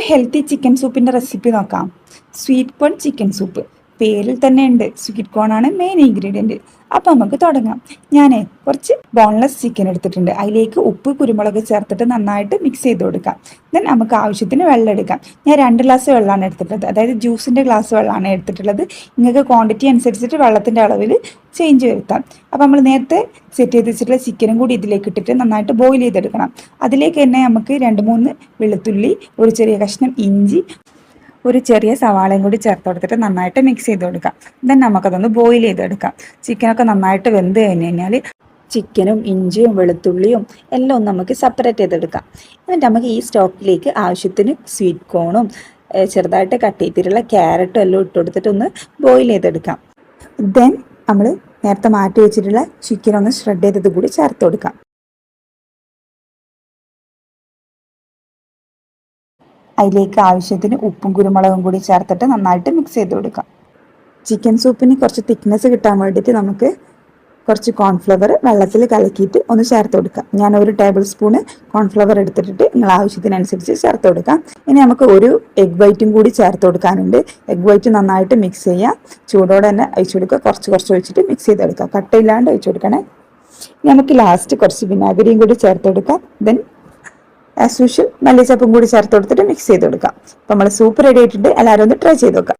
Healthy chicken സൂപ്പിൻ്റെ recipe നോക്കാം. Sweet corn chicken soup. പേരിൽ തന്നെ ഉണ്ട്, സ്വീറ്റ് കോൺ ആണ് മെയിൻ ഇൻഗ്രീഡിയൻറ്റ്. അപ്പോൾ നമുക്ക് തുടങ്ങാം. ഞാൻ കുറച്ച് ബോൺലെസ് ചിക്കൻ എടുത്തിട്ടുണ്ട്. അതിലേക്ക് ഉപ്പ് കുരുമുളക് ചേർത്തിട്ട് നന്നായിട്ട് മിക്സ് ചെയ്ത് കൊടുക്കാം. ദെൻ നമുക്ക് ആവശ്യത്തിന് വെള്ളം എടുക്കാം. ഞാൻ 2 ഗ്ലാസ് വെള്ളമാണ് എടുത്തിട്ടുള്ളത്, അതായത് ജ്യൂസിൻ്റെ ഗ്ലാസ് വെള്ളമാണ് എടുത്തിട്ടുള്ളത്. നിങ്ങൾക്ക് ക്വാണ്ടിറ്റി അനുസരിച്ചിട്ട് വെള്ളത്തിൻ്റെ അളവിൽ ചേഞ്ച് വരുത്താം. അപ്പോൾ നമ്മൾ നേരത്തെ സെറ്റ് ചെയ്ത് വെച്ചിട്ടുള്ള ചിക്കനും കൂടി ഇതിലേക്ക് ഇട്ടിട്ട് നന്നായിട്ട് ബോയിൽ ചെയ്തെടുക്കണം. അതിലേക്ക് തന്നെ നമുക്ക് 2-3 വെളുത്തുള്ളി, ഒരു ചെറിയ കഷ്ണം ഇഞ്ചി, ഒരു ചെറിയ സവാളയും കൂടി ചേർത്ത് കൊടുത്തിട്ട് നന്നായിട്ട് മിക്സ് ചെയ്ത് കൊടുക്കാം. ദെൻ നമുക്കതൊന്ന് ബോയിൽ ചെയ്തെടുക്കാം. ചിക്കനൊക്കെ നന്നായിട്ട് വെന്ത് കഴിഞ്ഞ് കഴിഞ്ഞാൽ ചിക്കനും ഇഞ്ചിയും വെളുത്തുള്ളിയും എല്ലാം ഒന്ന് നമുക്ക് സെപ്പറേറ്റ് ചെയ്തെടുക്കാം. എന്നിട്ട് നമുക്ക് ഈ സ്റ്റോക്കിലേക്ക് ആവശ്യത്തിന് സ്വീറ്റ് കോണും ചെറുതായിട്ട് കട്ട് ചെയ്തിട്ടുള്ള ക്യാരറ്റും എല്ലാം ഇട്ട് കൊടുത്തിട്ട് ഒന്ന് ബോയിൽ ചെയ്തെടുക്കാം. ദെൻ നമ്മൾ നേരത്തെ മാറ്റി വെച്ചിട്ടുള്ള ചിക്കൻ ഒന്ന് ഷ്രെഡ് ചെയ്തത് കൂടി ചേർത്ത് കൊടുക്കാം. അതിലേക്ക് ആവശ്യത്തിന് ഉപ്പും കുരുമുളകും കൂടി ചേർത്തിട്ട് നന്നായിട്ട് മിക്സ് ചെയ്ത് കൊടുക്കാം. ചിക്കൻ സൂപ്പിന് കുറച്ച് തിക്നെസ് കിട്ടാൻ വേണ്ടിയിട്ട് നമുക്ക് കുറച്ച് കോൺഫ്ലവർ വെള്ളത്തിൽ കലക്കിയിട്ട് ഒന്ന് ചേർത്ത് കൊടുക്കാം. ഞാൻ 1 ടേബിൾ സ്പൂണ് കോൺഫ്ലവർ എടുത്തിട്ട് നിങ്ങൾ ആവശ്യത്തിനനുസരിച്ച് ചേർത്ത് കൊടുക്കാം. ഇനി നമുക്ക് ഒരു എഗ് വൈറ്റും കൂടി ചേർത്ത് കൊടുക്കാനുണ്ട്. എഗ് വൈറ്റ് നന്നായിട്ട് മിക്സ് ചെയ്യാം. ചൂടോടെ തന്നെ ഒഴിച്ചു കൊടുക്കുക. കുറച്ച് ഒഴിച്ചിട്ട് മിക്സ് ചെയ്തെടുക്കാം. കട്ടയില്ലാണ്ട് ഒഴിച്ചു കൊടുക്കണേ. നമുക്ക് ലാസ്റ്റ് കുറച്ച് വിനാഗിരിയും കൂടി ചേർത്ത് കൊടുക്കാം. ദെൻ ആസ് യൂഷ്വൽ മല്ലിച്ചപ്പും കൂടി ചേർത്ത് കൊടുത്തിട്ട് മിക്സ് ചെയ്ത് കൊടുക്കാം. അപ്പോൾ നമ്മൾ സൂപ്പ് റെഡി ആയിട്ടുണ്ട്. എല്ലാവരും ഒന്ന് ട്രൈ ചെയ്ത് നോക്കാം.